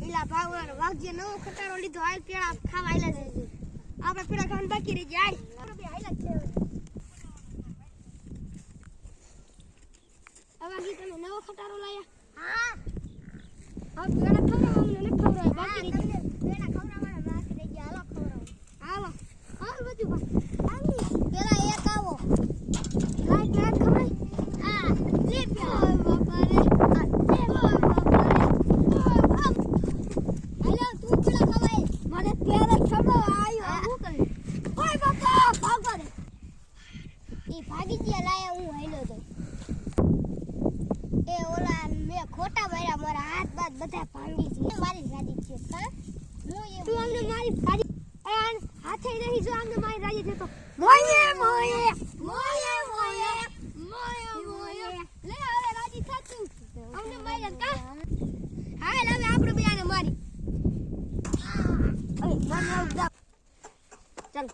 એલા ભાવવાનો વાઘજે નવો ખટારો લીધો હાલ પેડા ખાવા આયલા છે આપણે પેડા ખાવાનું બાકી રહી જાય આપણે બે આયલા છે હવે ગી તમે નવો ખટારો લાયા હા પેડા ખવડાવો અમને ન ખવડાવો બાકી રહી જાય પેડા ખવડાવવાના બાકી રહી ગયા હાલો હાલ બધું આની પેલા એક આવો લાઈટ લાઈટ ખવડાય હા લે પેલા બાપા રે ભાગી ગયા લાયા હું હેલો તો એ ઓલા મે ખોટા માર્યા મારા હાથ બાદ બધા ભાંગી છે મારી રાજી છે હા તું અમને મારી રાજી આન હાથે નહીં જો અમને મારી રાજી છે તો મોયે મોયે મોયે મોયે મોયે મોયે લે હવે રાજી થાતું અમને માર્યા કા હાલ હવે આપણે બેને મારી ઓય મને ચાલ